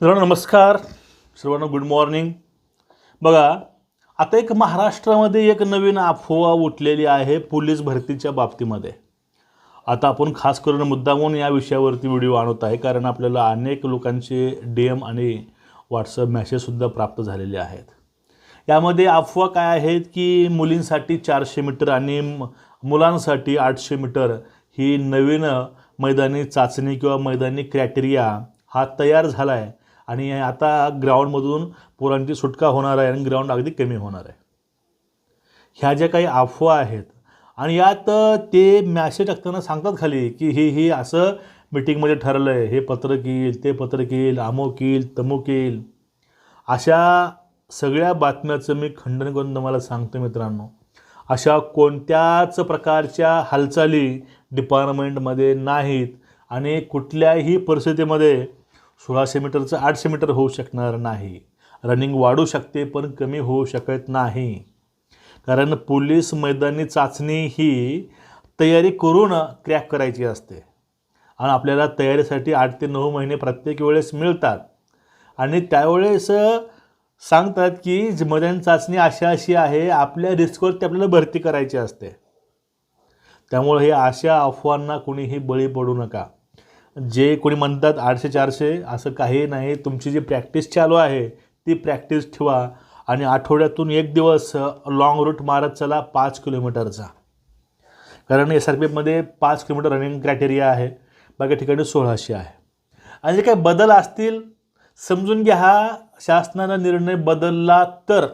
मित्रांनो नमस्कार, सर्वांना गुड मॉर्निंग. बघा, आता एक महाराष्ट्रामध्ये एक नवीन अफवा उठलेली आहे पोलीस भरतीच्या बाबतीमध्ये. आता आपण खास करून मुद्दामून या विषयावरती व्हिडिओ आणत आहे, कारण आपल्याला अनेक लोकांचे DM आणि WhatsApp मेसेजसुद्धा प्राप्त झालेले आहेत. यामध्ये अफवा काय आहेत की मुलींसाठी 400 मीटर आणि मुलांसाठी 800 मीटर ही नवीन मैदानी चाचणी किंवा मैदानी क्रायटेरिया हा तयार झाला आहे आणि आता ग्राउंडमधून पोरांची सुटका होणार आहे आणि ग्राउंड अगदी कमी होणार आहे. ह्या ज्या काही अफवा आहेत आणि यात ते मॅसेज टाकताना सांगतात खाली की ही असं मीटिंगमध्ये ठरलं आहे, हे पत्रक येईल, ते पत्रक येईल, अमुक येईल, तमुक येईल. अशा सगळ्या बातम्याचं मी खंडन करून तुम्हाला सांगतो मित्रांनो, अशा कोणत्याच प्रकारच्या हालचाली डिपार्टमेंटमध्ये नाहीत आणि कुठल्याही परिस्थितीमध्ये 1600 मीटरचं 800 मीटर होऊ शकणार नाही. रनिंग वाढू शकते पण कमी होऊ शकत नाही, कारण पोलीस मैदानी चाचणी ही तयारी करून क्रॅक करायची असते आणि आपल्याला तयारीसाठी 8 ते 9 महिने प्रत्येक वेळेस मिळतात आणि त्यावेळेस सांगतात की मैदानी चाचणी अशी आहे, आपल्या रिस्कवरती आपल्याला भरती करायची असते. त्यामुळे हे अशा अफवांना कोणीही बळी पडू नका. जे कोणी म्हणतात 800-400 असं काही नाही. तुमची जी प्रॅक्टिस चालू आहे ती प्रॅक्टिस ठेवा आणि आठवड्यातून एक दिवस लॉंग रूट मारत चला 5 किलोमीटरचा, कारण SRPFमध्ये 5 किलोमीटर रनिंग क्रायटेरिया आहे, बाकी ठिकाणी 1600 आहे. आणि जे काही बदल असतील समजून घ्या. हा शासनानं निर्णय बदलला तर,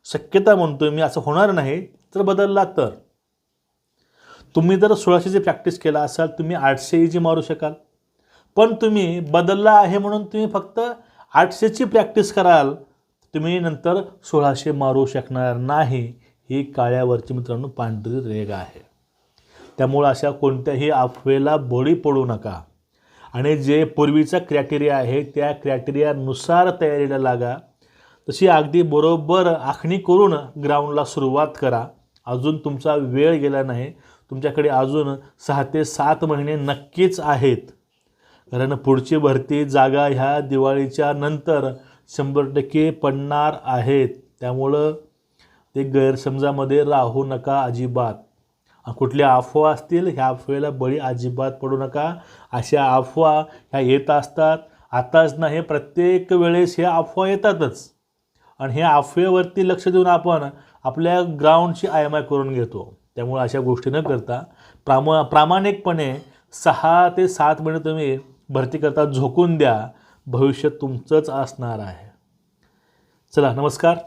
शक्यता म्हणतोय मी, असं होणार नाही तर बदलला तर तुम्ही जर 1600ची प्रॅक्टिस केला असाल तुम्ही 800 इजी मारू शकाल, पण तुम्ही बदलला आहे म्हणून तुम्ही फक्त 800ची प्रॅक्टिस कराल, तुम्ही नंतर 1600 मारू शकणार नाही. ही काळ्यावरची मित्रांनो पांढरी रेघ आहे. त्यामुळे अशा कोणत्याही अफवेला बळी पडू नका आणि जे पूर्वीचा क्रायटेरिया आहे त्या क्रायटेरियानुसार तयारीला लागा. तशी अगदी बरोबर आखणी करून ग्राउंडला सुरुवात करा. अजून तुमचा वेळ गेला नाही, तुमच्याकडे अजून 6 ते 7 महिने नक्कीच आहेत, कारण पुढची भरती जागा ह्या दिवाळीच्या नंतर 100% पडणार आहेत. त्यामुळं ते गैरसमजामध्ये राहू नका अजिबात. कुठल्या अफवा असतील ह्या अफवेला बळी अजिबात पडू नका. अशा अफवा ह्या येत असतात, आताच नाही प्रत्येक वेळेस ह्या अफवा येतातच आणि ह्या अफवेवरती लक्ष देऊन आपण आपल्या ग्राउंडची IMI करून घेतो. त्यामुळे अशा गोष्टी न करता प्रामाणिकपणे 6 ते 7 महिने तुम्ही भरती करता झोकून द्या. भविष्य तुमचंच असणार आहे. चला नमस्कार.